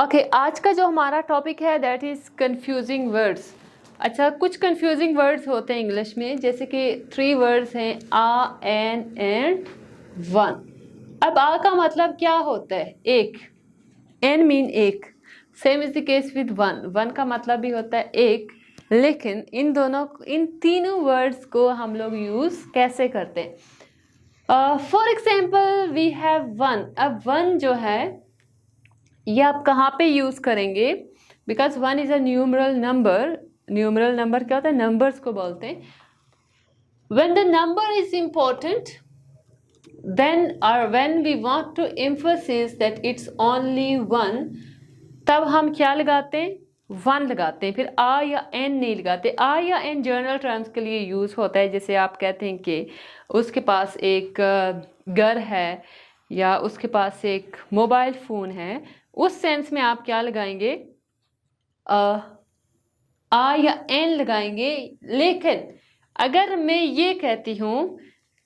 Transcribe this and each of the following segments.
Okay आज का जो हमारा टॉपिक है दैट इज़ कंफ्यूजिंग वर्ड्स। अच्छा, कुछ कंफ्यूजिंग वर्ड्स होते हैं इंग्लिश में, जैसे कि 3 वर्ड्स हैं आ, एन एंड वन। अब आ का मतलब क्या होता है? एक। एन मीन एक। Same is the case with one. One का मतलब भी होता है एक। लेकिन इन तीनों वर्ड्स को हम लोग यूज़ कैसे करते हैं? For example we have one. अब वन जो है ये आप कहाँ पे यूज करेंगे? Because one is a numeral number. Numeral number क्या होता है? नंबर्स को बोलते हैं। When the number is important then और when we want to emphasis that it's only one, तब हम क्या लगाते हैं? वन लगाते हैं। फिर आ या एन नहीं लगाते। आ या एन जनरल टर्म्स के लिए यूज होता है। जैसे आप कहते हैं कि उसके पास एक घर है या उसके पास एक मोबाइल फ़ोन है, उस सेंस में आप क्या लगाएंगे? आ या एन लगाएंगे। लेकिन अगर मैं ये कहती हूँ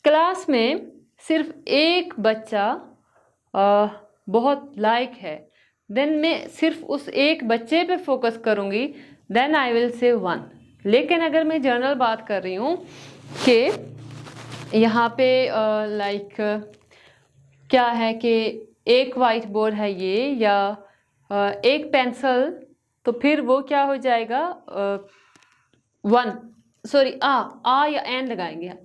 क्लास में सिर्फ एक बच्चा बहुत लायक है, देन मैं सिर्फ उस एक बच्चे पे फोकस करूँगी, then I will say one. लेकिन अगर मैं जनरल बात कर रही हूँ कि यहाँ पे लाइक क्या है कि एक वाइट बोर्ड है ये या एक पेंसिल, तो फिर वो क्या हो जाएगा? वन। सॉरी, आ या एन लगाएंगे हम।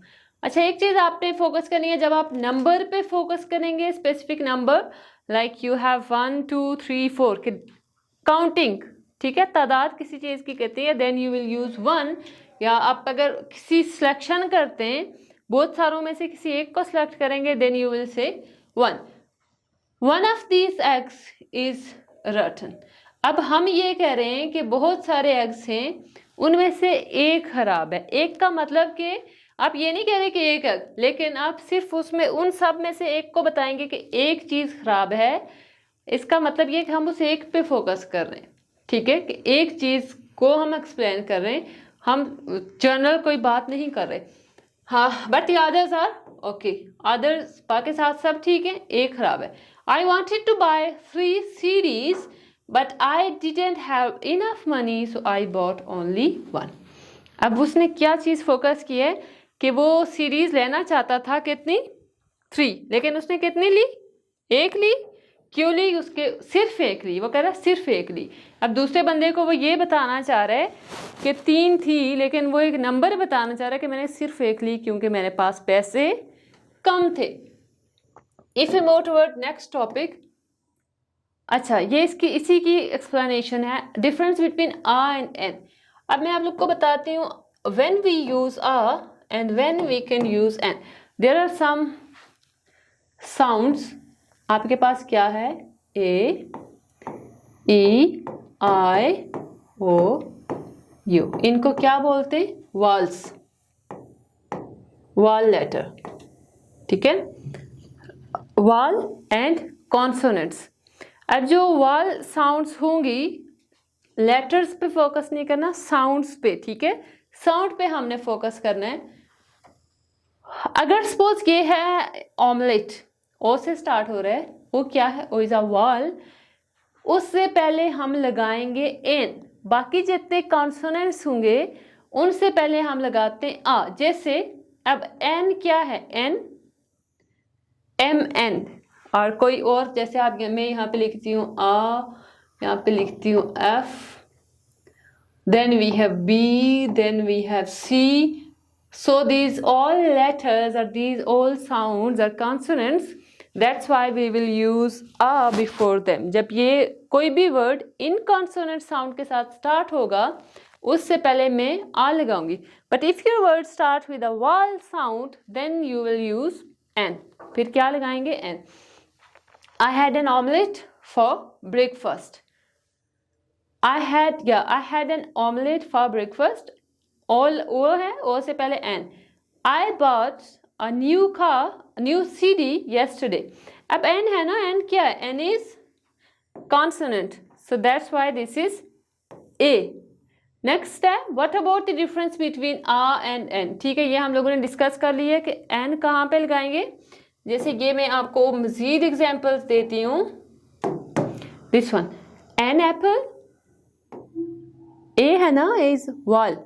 अच्छा, एक चीज़ आपने फोकस करनी है, जब आप नंबर पे फोकस करेंगे, specific number like you have 1 2 3 4 counting, ठीक है, तादाद किसी चीज़ की कहती है, then you will use one. या आप अगर किसी सिलेक्शन करते हैं, बहुत सारों में से किसी एक को सिलेक्ट करेंगे, then you will say one. One of these eggs is written. अब हम ये कह रहे हैं कि बहुत सारे एग्स हैं, उनमें से एक खराब है। एक का मतलब कि आप ये नहीं कह रहे कि एक एग, लेकिन आप सिर्फ उसमें उन सब में से एक को बताएंगे कि एक चीज़ खराब है। इसका मतलब ये कि हम उस एक पे फोकस कर रहे हैं, ठीक है, कि एक चीज़ को हम एक्सप्लेन कर रहे हैं, हम जनरल कोई बात नहीं कर रहे। हाँ, but the others are okay. Others बाकी साथ सब ठीक है, एक खराब है। I wanted to buy 3 CDs but I didn't have enough money so I bought only one. अब उसने क्या चीज़ फोकस की है कि वो सीरीज लेना चाहता था, कितनी? 3, लेकिन उसने कितनी ली? एक ली। क्यों ली? उसके सिर्फ एक ली। वो कह रहा है सिर्फ एक ली। अब दूसरे बंदे को वो ये बताना चाह रहा है कि 3 थी, लेकिन वो एक नंबर बताना चाह रहा है कि मैंने सिर्फ एक ली क्योंकि मेरे पास पैसे कम थे। If you move toward next topic. अच्छा, ये इसी की एक्सप्लेनेशन है, difference between a and an. अब मैं आप लोग को बताती हूँ when we use a and when we can use an. There are some sounds. आपके पास क्या है? A, E, I, O, U. इनको क्या बोलते हैं? वॉल्स, वॉल लेटर, ठीक है, वॉल एंड कॉन्सोनेंट्स। अब जो वॉल साउंड्स होंगी, लेटर्स पे फोकस नहीं करना, साउंड्स पे, ठीक है, साउंड पे हमने फोकस करना है। अगर सपोज ये है ऑमलेट, ओ से स्टार्ट हो रहा है, वो क्या है? O is a vowel. उससे पहले हम लगाएंगे एन। बाकी जितने कॉन्सोनेंट्स होंगे उनसे पहले हम लगाते हैं आ। जैसे अब एन क्या है? An, M N. और कोई और, जैसे आप, मैं यहाँ पे लिखती हूँ आ, यहाँ पे लिखती हूँ F, then we have B, then we have C. So these all letters or these all sounds are consonants. That's why we will use a before them. जब ये कोई भी word इन consonant sound के साथ start होगा, उससे पहले मैं आ लगाऊंगी. But if your word start with a vowel sound, then you will use n. फिर क्या लगाएंगे? n. I had an omelette for breakfast. I had an omelette for breakfast. All वो है, ओ से पहले n. I bought a new CD yesterday. अब n है ना, n क्या है? n is consonant. So that's why this is a. Next है, what about the difference between a and n? ठीक है, ये हम लोगों ने डिस्कस कर लिया है कि n कहाँ पे लगाएंगे। जैसे ये मैं आपको मजीद एग्जाम्पल्स देती हूँ। This one, an apple, A है ना, A is vowel,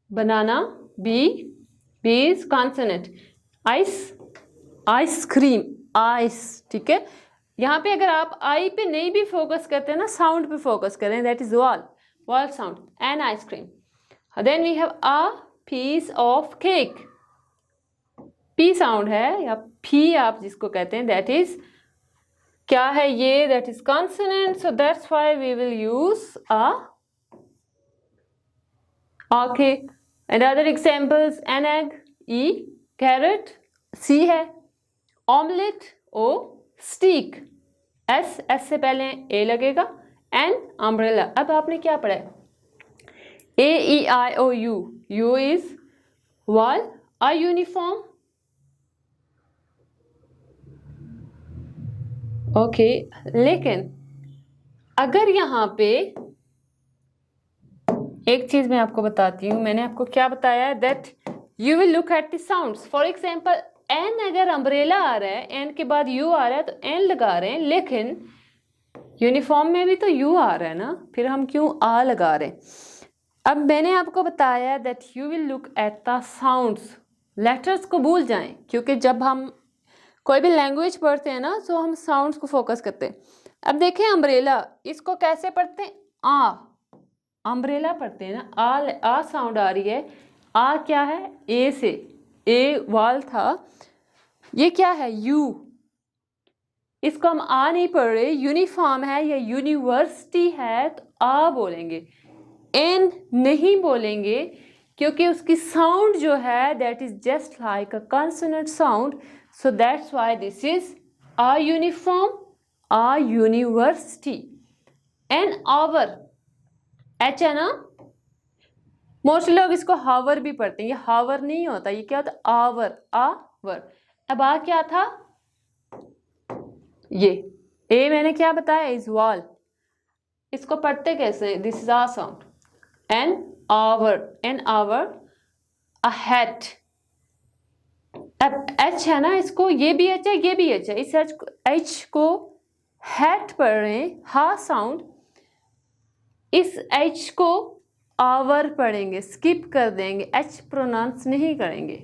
banana, B is consonant, ice cream, ice, ठीक है। यहाँ पे अगर आप आई पे नहीं भी फोकस करते हैं ना, साउंड पे फोकस करें, that is wall sound, an ice cream. Then we have a piece of cake, P sound है या फी आप जिसको कहते हैं, दैट इज क्या है ये, that is consonant, so that's why we will use a. Okay, and other examples, an egg, E, carrot, C है, ऑमलेट, ओ, स्टीक, एस से पहले ए लगेगा, एन अम्ब्रेला। अब आपने क्या पढ़ा है, A E I O U, U is vowel, a uniform, okay. लेकिन अगर यहाँ पे एक चीज मैं आपको बताती हूँ, मैंने आपको क्या बताया है, that you will look at the sounds. For example, an अगर अम्ब्रेला आ रहा है, एन के बाद यू आ रहा है, तो एन लगा रहे हैं, लेकिन यूनिफॉर्म में भी तो यू आ रहा है ना, फिर हम क्यों आ लगा रहे हैं। अब मैंने आपको बताया that you will look at the sounds, letters को भूल जाएं, क्योंकि जब हम कोई भी लैंग्वेज पढ़ते हैं ना, तो हम साउंड्स को फोकस करते हैं। अब देखें अम्ब्रेला, इसको कैसे पढ़ते हैं, आ, अम्ब्रेला पढ़ते हैं ना, आ साउंड आ रही है, आ क्या है, ए से, ए वाल था, ये क्या है, यू, इसको हम आ नहीं पढ़ रहे, यूनिफॉर्म है या यूनिवर्सिटी है, तो आ बोलेंगे, एन नहीं बोलेंगे, क्योंकि उसकी साउंड जो है that is just like a consonant sound, so that's why this is a uniform, a university. An hour, H है ना, मोस्ट लोग इसको हावर भी पढ़ते हैं, ये हावर नहीं होता, ये क्या होता है, आवर, आवर। अब आ क्या था, ये ए मैंने क्या बताया, इज वॉल, इसको पढ़ते कैसे, this is a sound, an hour, a hat. अब एच है ना, इसको ये भी एच है, ये भी एच है, इस एच को हैट पढ़ रहे हैं, हा साउंड, इस एच को आवर पढ़ेंगे, स्किप कर देंगे, एच प्रोनाउंस नहीं करेंगे।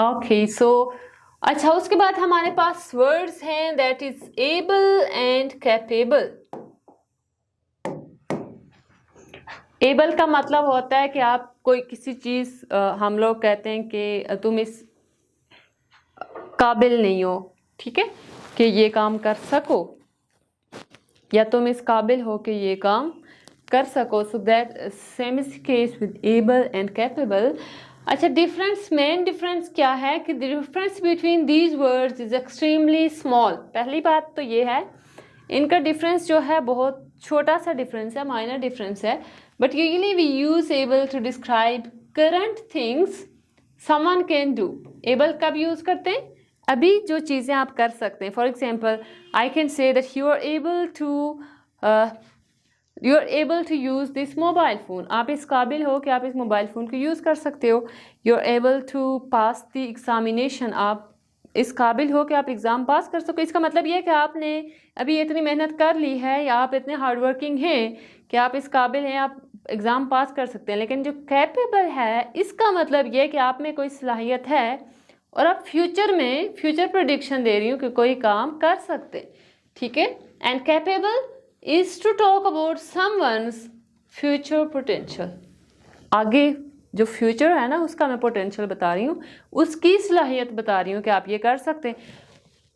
ओके, सो अच्छा, उसके बाद हमारे पास वर्ड्स हैं, that is able and capable. Able का मतलब होता है कि आप कोई किसी चीज, हम लोग कहते हैं कि तुम इस काबिल नहीं हो, ठीक है, कि ये काम कर सको, या तुम इस काबिल हो कि ये काम कर सको, so that same is case with able and capable. अच्छा, डिफरेंस, मेन डिफरेंस क्या है कि the difference between these words is extremely small. पहली बात तो ये है, इनका डिफरेंस जो है बहुत छोटा सा डिफरेंस है, माइनर डिफरेंस है, but usually we use able to describe current things someone can do. Able कब यूज करते हैं, अभी जो चीज़ें आप कर सकते हैं। For example, I can say that you are able to use this mobile phone, आप इस काबिल हो कि आप इस मोबाइल फ़ोन को यूज़ कर सकते हो। You are able to pass the examination, आप इस काबिल हो कि आप एग्ज़ाम पास कर सको। इसका मतलब ये है कि आपने अभी इतनी मेहनत कर ली है, या आप इतने हार्ड वर्किंग हैं कि आप इस काबिल हैं, आप एग्ज़ाम पास कर सकते हैं। लेकिन जो कैपेबल है, इसका मतलब ये है कि आप में कोई सलाहियत है और आप फ्यूचर प्रेडिक्शन दे रही हूँ कि कोई काम कर सकते, ठीक है। And capable is to talk about someone's future potential, आगे जो फ्यूचर है ना, उसका मैं पोटेंशियल बता रही हूँ, उसकी सलाहियत बता रही हूँ कि आप ये कर सकते हैं।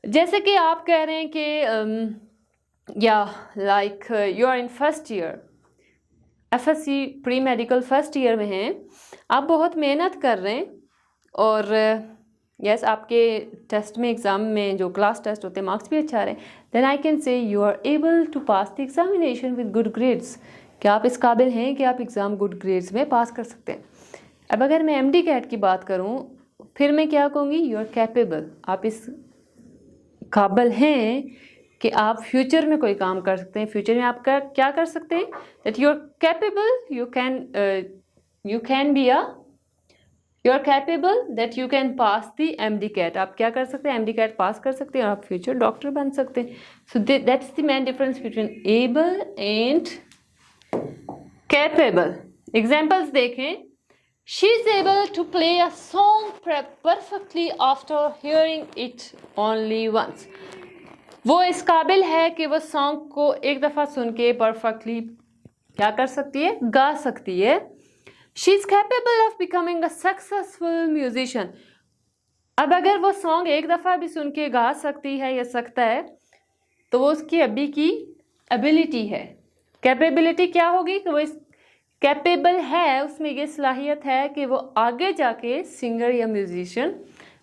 जैसे कि आप कह रहे हैं कि या like you are in first year, FSC pre medical first year में हैं, आप बहुत मेहनत कर रहे हैं, और यस आपके टेस्ट में, एग्ज़ाम में जो क्लास टेस्ट होते हैं, मार्क्स भी अच्छा आ रहे हैं, then I can say you are able to pass the examination with good grades, कि आप इस काबिल हैं कि आप एग्ज़ाम गुड ग्रेड्स में पास कर सकते हैं। अब अगर मैं MD कैट की बात करूं, फिर मैं क्या कहूँगी, यू आर कैपेबल, आप इस काबिल हैं कि आप फ्यूचर में कोई काम कर सकते हैं। फ्यूचर में आप क्या कर सकते हैं, that you are capable, you can be a you are capable that you can pass the MD-CAT। आप क्या कर सकते हैं, MD-CAT पास कर सकते हैं और आप फ्यूचर डॉक्टर बन सकते हैं। So that's the main difference between able and capable. Examples देखें। She is able to play a song perfectly after hearing it only once. वो इस काबिल है कि वो सॉन्ग को एक दफ़ा सुन के परफेक्टली क्या कर सकती है, गा सकती है। She is capable of becoming a successful musician. अब अगर वो सॉन्ग एक दफ़ा भी सुन के गा सकती है या सकता है तो वो उसकी अभी की एबिलिटी है। कैपेबिलिटी क्या होगी कि वो इस कैपेबल है, उसमें ये सलाहियत है कि वो आगे जाके सिंगर या म्यूजिशियन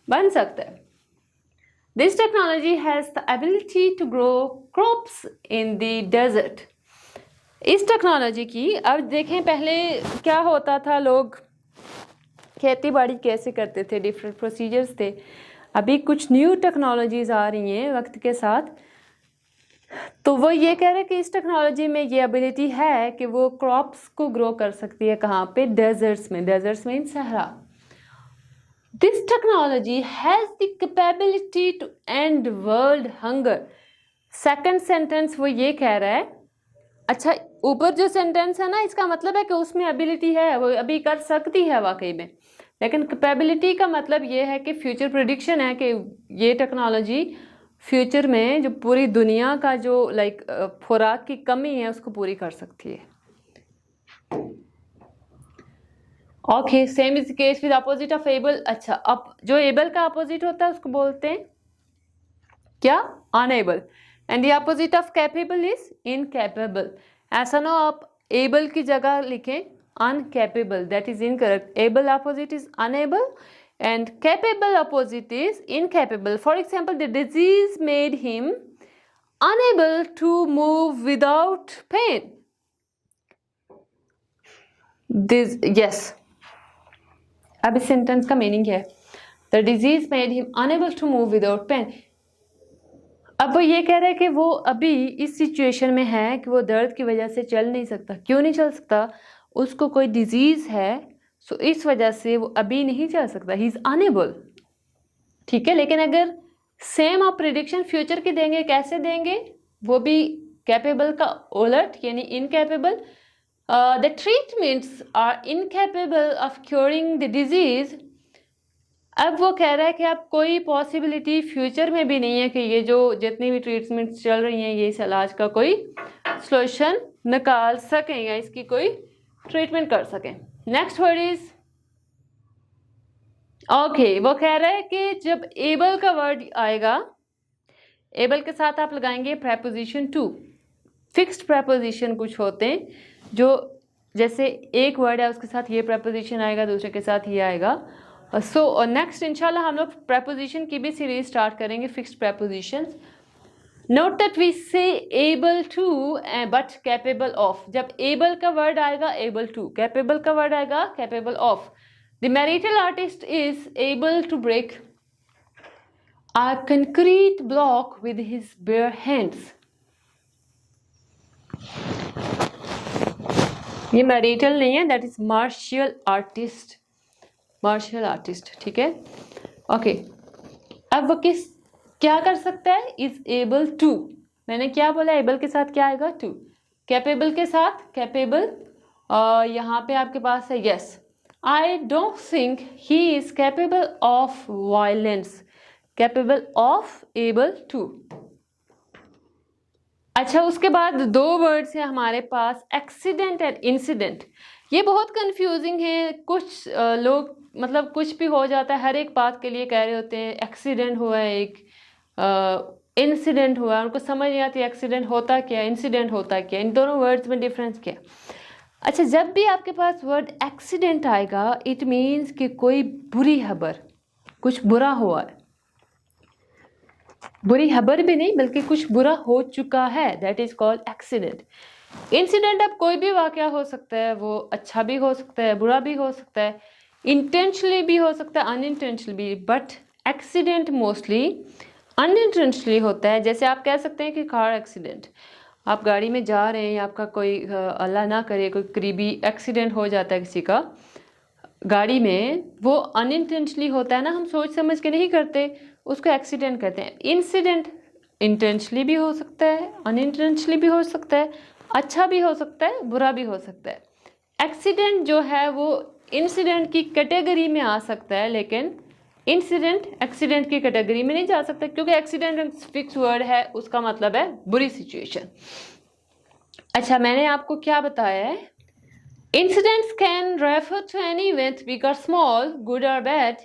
बन सकता है। This technology has the ability to grow crops in the desert. इस टेक्नोलॉजी की, अब देखें पहले क्या होता था, लोग खेती बाड़ी कैसे करते थे, डिफरेंट प्रोसीजर्स थे। अभी कुछ न्यू टेक्नोलॉजीज आ रही हैं वक्त के साथ, तो वो ये कह रहे हैं कि इस टेक्नोलॉजी में ये एबिलिटी है कि वो क्रॉप्स को ग्रो कर सकती है। कहाँ पे, डेजर्ट्स में। डेजर्ट्स में in Sahara. This technology has the capability to end world hunger. Second sentence वो ये कह रहा है, अच्छा ऊपर जो सेंटेंस है ना, इसका मतलब है कि उसमें एबिलिटी है, वो अभी कर सकती है वाकई में। लेकिन कैपेबिलिटी का मतलब ये है कि फ्यूचर प्रेडिक्शन है कि ये टेक्नोलॉजी फ्यूचर में जो पूरी दुनिया का जो खुराक की कमी है उसको पूरी कर सकती है। Okay, same is case with opposite of able. अच्छा, अब जो एबल का अपोजिट होता है उसको बोलते हैं क्या, unable. And the opposite of capable is incapable. ऐसा ना आप एबल की जगह लिखें uncapable, that is incorrect. Able opposite is unable and capable opposite is incapable. For example, the disease made him unable to move without pain. This, yes, अब इस sentence का meaning है the disease made him unable to move without pain। अब वो ये कह रहा है कि वो अभी इस सिचुएशन में है कि वो दर्द की वजह से चल नहीं सकता। क्यों नहीं चल सकता, उसको कोई डिजीज है, सो इस वजह से वो अभी नहीं चल सकता, ही इज अनेबल। ठीक है, लेकिन अगर सेम आप प्रिडिक्शन फ्यूचर की देंगे, कैसे देंगे, वो भी कैपेबल का उलट यानी incapable. The treatments are incapable of curing the disease. अब वो कह रहा है कि अब कोई पॉसिबिलिटी फ्यूचर में भी नहीं है कि ये जो जितनी भी ट्रीटमेंट्स चल रही हैं ये इस इलाज का कोई सॉल्यूशन निकाल सकें या इसकी कोई ट्रीटमेंट कर सकें। Next word is okay. वो कह रहा है कि जब एबल का वर्ड आएगा, एबल के साथ आप लगाएंगे प्रेपोजिशन टू। फिक्स्ड प्रेपोजिशन कुछ होते हैं जो जैसे एक वर्ड है उसके साथ ये प्रेपोजिशन आएगा, दूसरे के साथ ये आएगा। सो नेक्स्ट इंशाल्लाह हम लोग प्रेपोजिशन की भी सीरीज स्टार्ट करेंगे, fixed prepositions. Note that we say able to but capable of. जब एबल का वर्ड आएगा एबल टू, कैपेबल का वर्ड आएगा capable of. The marital artist is able to break a concrete block with his bare hands. ये marital नहीं है, that is martial artist, martial artist. ठीक है, ओके। अब वो क्या कर सकता है, इज एबल टू। मैंने क्या बोला, एबल के साथ क्या आएगा, टू। कैपेबल के साथ कैपेबल, यहाँ पे आपके पास है yes. I don't think he is capable of violence, capable of, able to. अच्छा, उसके बाद दो वर्ड्स हैं हमारे पास, एक्सीडेंट एंड इंसिडेंट। ये बहुत कंफ्यूजिंग है। कुछ लोग मतलब कुछ भी हो जाता है, हर एक बात के लिए कह रहे होते हैं एक्सीडेंट हुआ है, एक इंसिडेंट हुआ, उनको समझ नहीं आती एक्सीडेंट होता क्या, इंसिडेंट होता क्या, इन दोनों वर्ड्स में डिफरेंस क्या। अच्छा, जब भी आपके पास वर्ड एक्सीडेंट आएगा इट मीन्स कि कोई बुरी खबर, कुछ बुरा हुआ है। बुरी खबर भी नहीं बल्कि कुछ बुरा हो चुका है, that is called accident. Incident अब कोई भी वाकया हो सकता है, वो अच्छा भी हो सकता है, बुरा भी हो सकता है, इंटेंशनली भी हो सकता है, अनइंटेंशनली भी। बट एक्सीडेंट मोस्टली अनइंटेंशनली होता है। जैसे आप कह सकते हैं कि कार एक्सीडेंट, आप गाड़ी में जा रहे हैं, आपका कोई अल्लाह ना करे कोई करीबी एक्सीडेंट हो जाता है किसी का, गाड़ी में वो अनइंटेंशनली होता है ना, हम सोच समझ के नहीं करते, उसको एक्सीडेंट कहते हैं। इंसिडेंट इंटेंशनली भी हो सकता है, अनइंटेंशनली भी हो सकता है, अच्छा भी हो सकता है, बुरा भी हो सकता है। एक्सीडेंट जो है वो इंसिडेंट की कैटेगरी में आ सकता है, लेकिन इंसिडेंट एक्सीडेंट की कैटेगरी में नहीं जा सकता, क्योंकि एक्सीडेंट फिक्स वर्ड है, उसका मतलब है बुरी सिचुएशन। अच्छा, मैंने आपको क्या बताया है, incidents can refer to any event big और स्मॉल, गुड और बैड।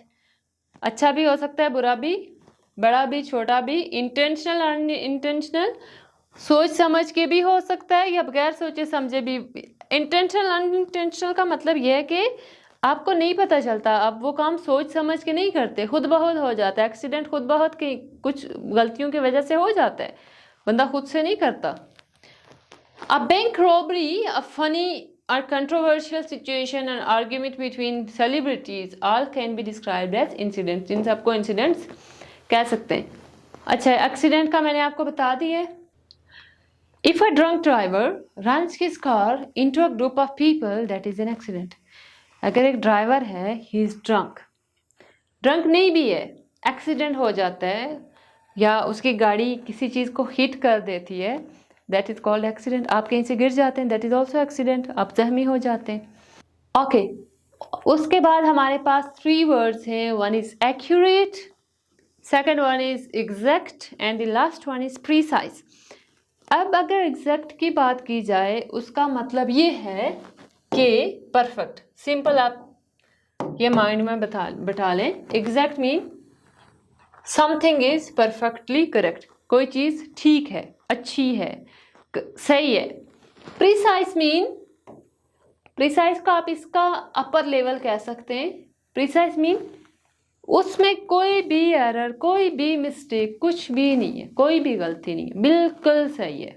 अच्छा भी हो सकता है, बुरा भी, बड़ा भी, छोटा भी, इंटेंशनल अनइंटेंशनल, सोच समझ के भी हो सकता है या बगैर सोचे समझे भी। इंटेंशनल अनइंटेंशनल का मतलब यह है कि आपको नहीं पता चलता, आप वो काम सोच समझ के नहीं करते, खुद ब खुद हो जाता है। एक्सीडेंट खुद ब खुद की कुछ गलतियों की वजह से हो जाता है, बंदा खुद से नहीं करता। A bank robbery, a funny or controversial situation, an argument between celebrities, all can be described as incidents. इन सबको incidents कह सकते हैं। अच्छा, एक्सीडेंट का मैंने आपको बता दिया। If a drunk driver runs his car into a group of people, that is an accident. अगर एक ड्राइवर है, he is drunk, ड्रंक नहीं भी है, एक्सीडेंट हो जाता है या उसकी गाड़ी किसी चीज़ को हिट कर देती है, दैट इज कॉल्ड एक्सीडेंट। आप कहीं से गिर जाते हैं, दैट इज ऑल्सो एक्सीडेंट, आप जख्मी हो जाते हैं। ओके, उसके बाद हमारे पास 3 वर्ड्स हैं, one is accurate, second one is exact and the last one is precise. अब अगर एग्जैक्ट की बात की जाए, उसका मतलब ये है कि परफेक्ट। सिंपल, आप ये माइंड में बैठा लें, exact mean something is perfectly correct, कोई चीज़ ठीक है, अच्छी है, सही है। प्रिसाइज मीन, प्रिसाइज का आप इसका अपर लेवल कह सकते हैं। प्रिसाइज मीन उसमें कोई भी एरर, कोई भी मिस्टेक, कुछ भी नहीं है, कोई भी गलती नहीं है, बिल्कुल सही है।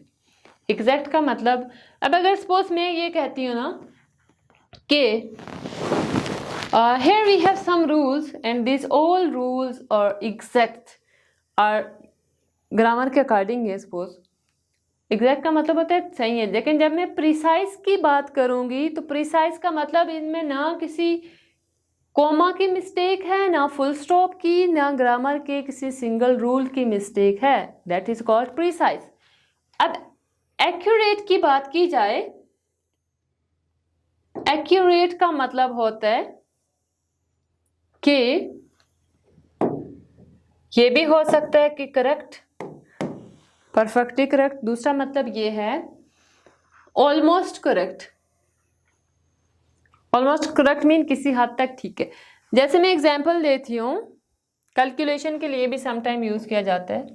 एग्जैक्ट का मतलब, अब अगर सपोज मैं ये कहती हूँ ना कि here we have some rules and these all rules are exact, are grammar के अकॉर्डिंग है। सपोज एग्जैक्ट का मतलब होता है सही है, लेकिन जब मैं प्रिसाइज की बात करूंगी तो प्रिसाइज का मतलब इनमें ना किसी कोमा की मिस्टेक है, ना फुल स्टॉप की, ना ग्रामर के किसी सिंगल रूल की मिस्टेक है, दैट इज कॉल्ड प्रिसाइज। अब एक्यूरेट की बात की जाए, एक्यूरेट का मतलब होता है कि ये भी हो सकता है कि करेक्ट, परफेक्टली करेक्ट। दूसरा मतलब ये है almost correct. Almost correct mean किसी हद तक ठीक है। जैसे मैं एग्जांपल देती हूँ, कैलकुलेशन के लिए भी समटाइम यूज किया जाता है।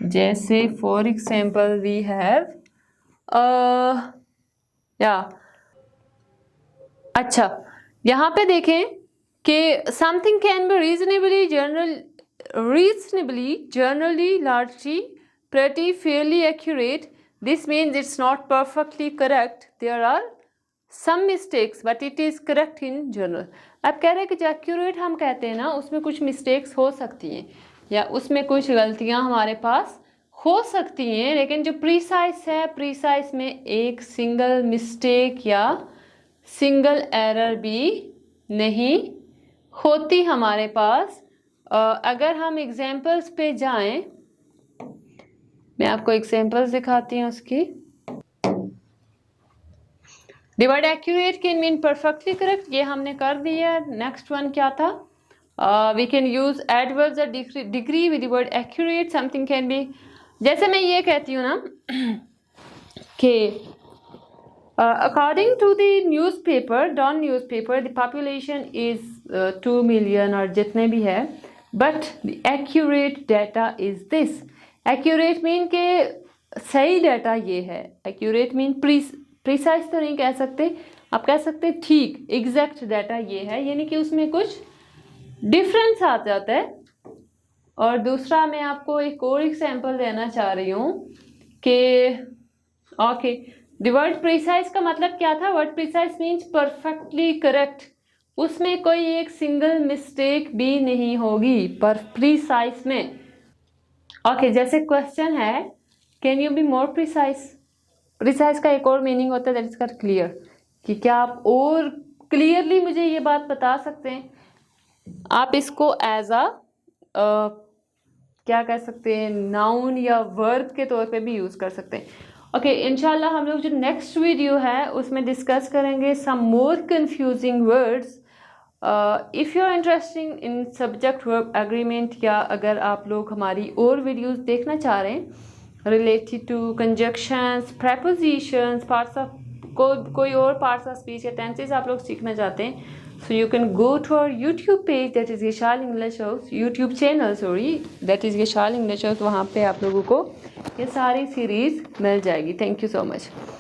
जैसे फॉर एग्जांपल वी हैव अच्छा, यहाँ पे देखें कि something can B reasonably generally largely pretty fairly accurate. This means it's not perfectly correct. There are some mistakes, but it is correct in general. अब कह रहे हैं कि जो accurate हम कहते हैं ना, उसमें कुछ mistakes हो सकती हैं या उसमें कुछ गलतियां हमारे पास हो सकती हैं, लेकिन जो precise है, precise में एक single mistake या single error भी नहीं होती हमारे पास। अगर हम examples पे जाएं, मैं आपको एग्जांपल्स दिखाती हूँ उसकी। The word accurate can mean perfectly correct, ये हमने कर दिया। नेक्स्ट वन क्या था, वी कैन यूज एडवर्ब्स और degree with the word accurate. Something can be, जैसे मैं ये कहती हूँ ना कि according to the newspaper, Dawn newspaper, the population is 2 million और जितने भी है, but the accurate data is this. Accurate mean के सही डाटा ये है, एक्यूरेट मीन प्रीसाइज तो नहीं कह सकते, आप कह सकते ठीक, एग्जैक्ट डाटा ये है, यानी कि उसमें कुछ डिफरेंस आ जाता है। और दूसरा मैं आपको एक और एग्जांपल देना चाह रही हूँ कि ओके, द वर्ड प्रीसाइज का मतलब क्या था, word precise means perfectly correct, उसमें कोई एक सिंगल मिस्टेक भी नहीं होगी पर प्रीसाइज में। ओके, जैसे क्वेश्चन है can you be more precise. Precise का एक और मीनिंग होता है दैट इज क्लियर, कि क्या आप और क्लियरली मुझे ये बात बता सकते हैं? आप इसको एज अ क्या कह सकते हैं, नाउन या वर्ब के तौर पे भी यूज़ कर सकते हैं। ओके, इंशाल्लाह हम लोग जो नेक्स्ट वीडियो है उसमें डिस्कस करेंगे some more confusing words. If you are interesting in subject verb agreement, या अगर आप लोग हमारी और वीडियोस देखना चाह रहे हैं related to conjunctions, prepositions, parts of कोई और पार्ट्स ऑफ स्पीच या टेंसेस आप लोग सीखना चाहते हैं, so you can go to our YouTube page, that is Yashal English House, YouTube channel sorry, that is Yashal English House। वहाँ पे आप लोगों को ये सारी सीरीज़ मिल जाएगी। Thank you so much.